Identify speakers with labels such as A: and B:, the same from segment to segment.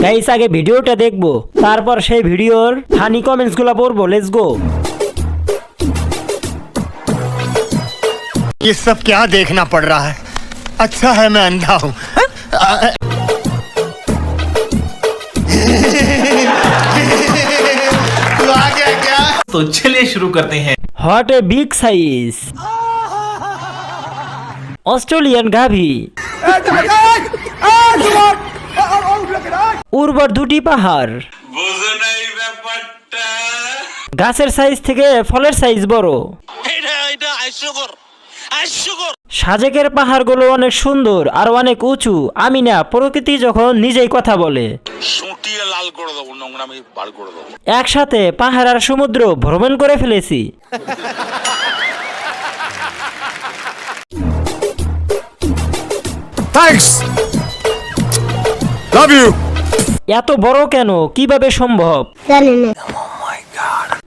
A: Guys আগে ভিডিওটা দেখবো, তারপর সেই ভিডিওর ফানি কমেন্টস গুলা পড়বো। Let's go.
B: ये सब क्या देखना पड़ रहा है? अच्छा है मैं अंधा हूँ। तू आ गया क्या?
C: तो चलिए शुरू करते हैं।
A: Hot a big size Australian গাভী, উর্বর দুটি পাহাড়, গাছের সাইজ থেকে ফলের সাইজ বড়, সাজেকের পাহাড়গুলো অনেক সুন্দর আর অনেক উঁচু। আমি না, প্রকৃতি যখন নিজেই কথা বলে। একসাথে পাহাড় আর সমুদ্র ভ্রমণ করে ফেলেছি।
B: Thanks. Love you.
A: এত বড় কেন, কিভাবে সম্ভব?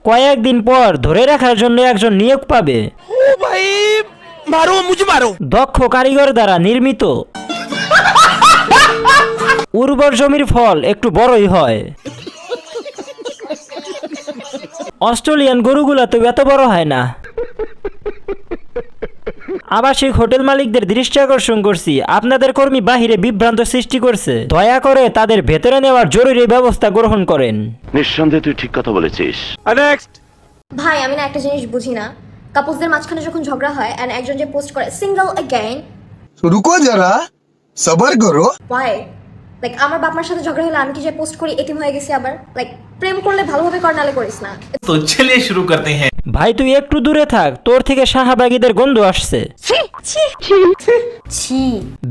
A: কয়েকদিন পর ধরে রাখার জন্য একজন নিয়োগ পাবে। দক্ষ কারিগর দ্বারা নির্মিত। উর্বর জমির ফল একটু বড়ই হয়। অস্ট্রেলিয়ান গরুগুলা তো এত বড় হয় না। আবাসিক হোটেল মালিকদের দৃষ্টি আকর্ষণ করছি, আপনাদের কর্মী বাহিরে বিভ্রান্ত সৃষ্টি করছে। দয়া করে তাদের ভেতরে নেওয়ার জরুরি ব্যবস্থা গ্রহণ করেন।
D: নিঃসন্দেহে তুই ঠিক কথা বলেছিস।
E: ভাই আমি না একটা জিনিস বুঝি না, কাপলসদের মাঝখানে যখন ঝগড়া হয় এন্ড একজন যে পোস্ট করে সিঙ্গেল अगेन,
F: रुको जरा सबर करो।
E: why? লাইক আমার বাপ মার সাথে ঝগড়া হলে আমি কি যে পোস্ট করি এতিম হয়ে গেছি আবার? লাইক প্রেম করলে ভালোভাবে কর, নালে করিস না।
C: तो चलिए शुरू करते हैं।
A: ভাই তুই একটু দূরে থাক, তোর থেকে শাহবাগীদের গন্ধ আসছে।
E: ছি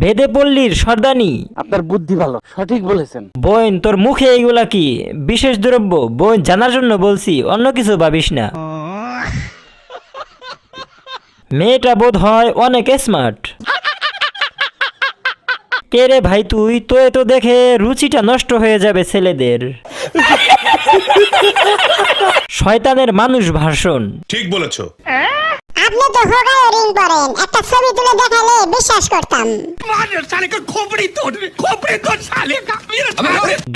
A: বেদে পল্লীর সর্দানি।
G: আপনার বুদ্ধি ভালো, সঠিক বলেছেন।
A: বোন তোর মুখে এইগুলা কি বিশেষ দ্রব্য? বোন জানার জন্য বলছি, অন্য কিছু ভাবিস না। মেয়েটা বোধ হয় অনেক স্মার্ট। কে রে ভাই তুই? তো এত দেখে রুচিটা নষ্ট হয়ে যাবে ছেলেদের। শয়তানের মানুষ ভাষণ।
H: ঠিক বলেছো।
I: আপনি তো হোগায় রিং পরেন, একটা ছবি তুলে দেখালে বিশ্বাস করতাম।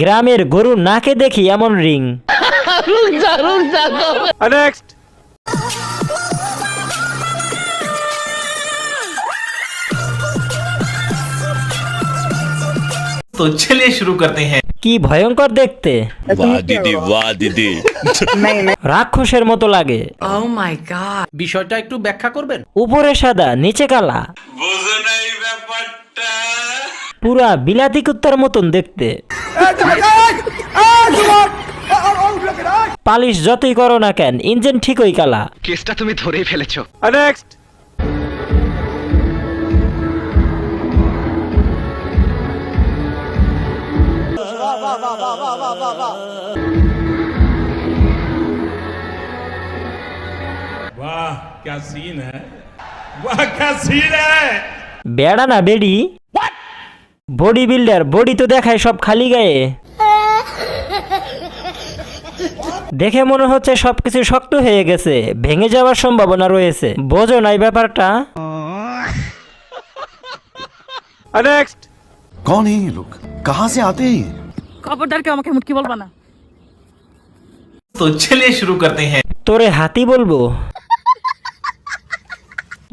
A: গ্রামের গরু নাকে দেখি এমন রিং।
C: तो चलिए शुरू करते हैं।
A: কি ভয়ঙ্কর দেখতে,
H: वाह दीदी
A: রাক্ষসের মতো লাগে।
G: বিষয়টা একটু ব্যাখ্যা করবেন?
A: উপরে সাদা নিচে কালা, পুরা বিলাতি কুত্তার মতন দেখতে। পালিশ যতই করো না কেন, ইঞ্জিন ঠিকই কালা।
G: কেসটা তুমি ধরেই ফেলেছো।
H: वाह क्या सीन है, वाह क्या सीन है।
A: বেড়া না বেডি, বডি বিল্ডার। বডি তো দেখায় সব খালি গায়ে। দেখে মনে হচ্ছে সবকিছু শক্ত হয়ে গেছে, ভেঙে যাওয়ার সম্ভাবনা রয়েছে। বোঝো নাই ব্যাপারটা?
D: कौन है ये लोग, कहाँ से आते हैं?
J: খবরদারকে আমাকে মুটকি বলবা না।
C: तो चलिए शुरू करते हैं।
A: তোরে হাতি বলবো?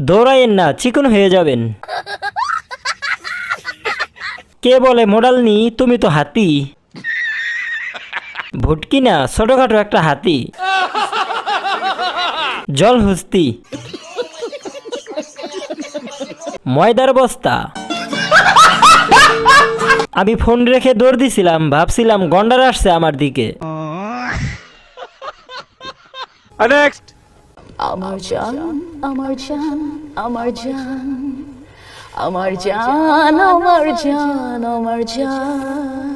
A: দৌড়াইয়েন না, চিকন হয়ে যাবেন। কে বলে মোডাল নি? তুমি তো হাতি। ভুটকি না, ছোটখাটো একটা হাতি। জল হুস্তি, ময়দার বস্তা। আমি ফোন রেখে দৌড় দিছিলাম, ভাবছিলাম গন্ডার আসছে আমার দিকে।
J: আমার জান আমার জান আমার জান আমার জান আমার জান আমার জান।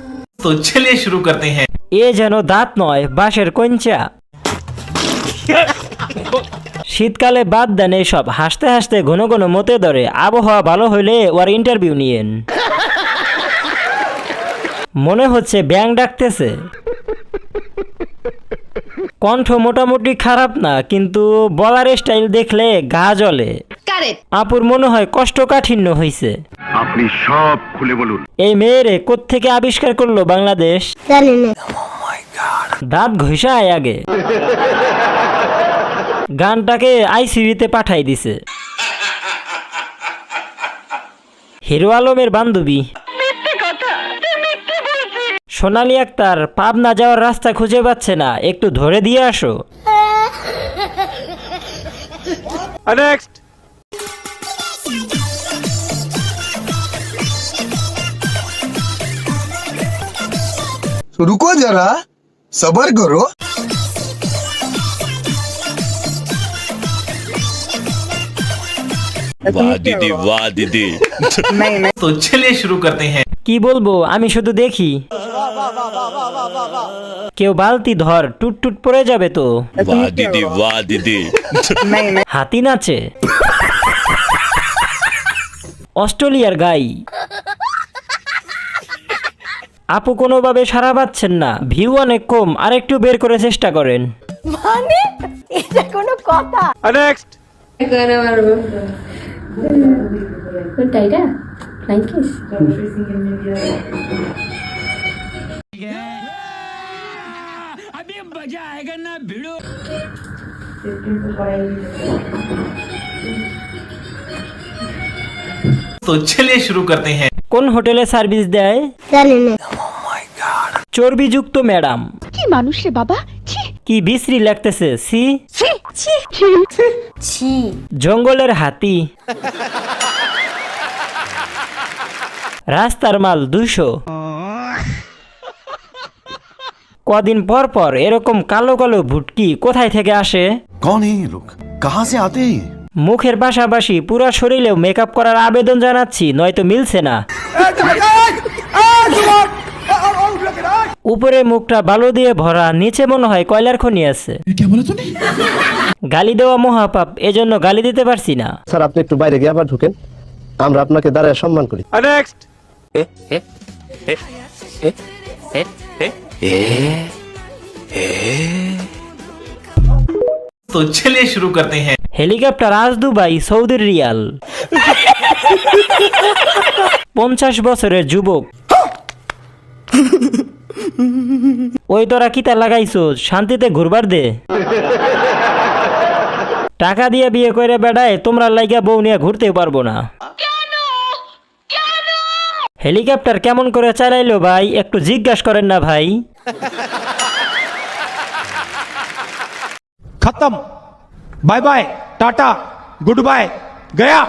C: तो चलिए शुरू करते हैं।
A: এ যেন দাঁত নয়, বাঁশের কঞ্চা। শীতকালে বাদ দেন এইসব, হাসতে হাসতে ঘন ঘন মতে ধরে। আবহাওয়া ভালো হইলে ওর ইন্টারভিউ নিয়েন। মনে হচ্ছে ব্যাং ডাকতেছে। কণ্ঠ মোটামুটি খারাপ না, কিন্তু বলার স্টাইল দেখলে গা জ্বলে। আপুর মনে হয় কষ্টকাঠিন্য হইছে।
D: আপনি সব খুলে বলুন।
A: এই মেয়েরে কোত্থেকে আবিষ্কার করলো বাংলাদেশ?
I: জানি না।
A: দাঁত ঘষায় আগে। গানটাকে আইসিইউতে পাঠাই দিছে। হিরো আলমের বান্ধবী সোনালী আক্তার পাবনা যাওয়ার রাস্তা খুঁজে পাচ্ছে না, একটু ধরে দিয়ে আসো।
G: নেক্সট।
F: रुको जरा सबर करो
H: वाह दीदी वाह दीदी
C: तो चलिए शुरू करते हैं।
A: কি বলবো, আমি শুধু দেখি। কেউ বালতি ধর, টুট টুট পড়ে যাবে তো।
H: वाह दीदी वाह दीदी
A: হাতি নাচে। অস্ট্রেলিয়ার গাই। আপু কোনোভাবে সাড়া পাচ্ছেন না, ভিউ অনেক কম, আরেকটু বের করে চেষ্টা করেন।
J: মানে এটা কোনো কথা?
G: নেক্সট।
C: तो चलिए शुरू करते हैं।
A: কোন হোটেলে সার্ভিস দেয়?
I: জানি না।
A: চর্বিযুক্ত ম্যাডাম।
J: কি মানুষ রে বাবা, ছি
A: কি বিশ্রী লাগতেছে, সি।
J: ছি ছি।
A: জঙ্গলের হাতি। রাস্তার মাল 200। কদিন পর পর এরকম কালো কালো ভুটকি কোথায় থেকে আসে?
D: कौन है ये लोग, कहाँ से आते हैं?
A: মুখের পাশাপাশি পুরা শরীরেও মেকআপ করার আবেদন জানাচ্ছি, নয়তো মিলছে না। উপরে মুখটা বালু দিয়ে ভরা, নিচে মনে হয় কয়লার খনি আছে। গালি দেওয়া মহাপাপ, এজন্য গালি দিতে পারছি না।
G: স্যার আপনি একটু বাইরে গিয়ে আবার ঢুকেন, আমরা আপনাকে দাঁড়ায় সম্মান করি। নেক্সট।
C: तो चलिए शुरू करते हैं।
A: হেলিকপ্টার আজ দুবাই, সৌদির রিয়াল। 50 বছরের যুবক। ওই তোরা কিতা লাগাইছো, শান্তিতে ঘুরবার দে। টাকা দিয়ে বিয়ে করে বেড়ায়, তোমরা লাইগা বউ নিয়ে ঘুরতে পারবো না। হেলিকপ্টার কেমন করে চালাইলো ভাই, একটু জিজ্ঞাসা করেন না ভাই।
H: खत्म bye bye tata goodbye गया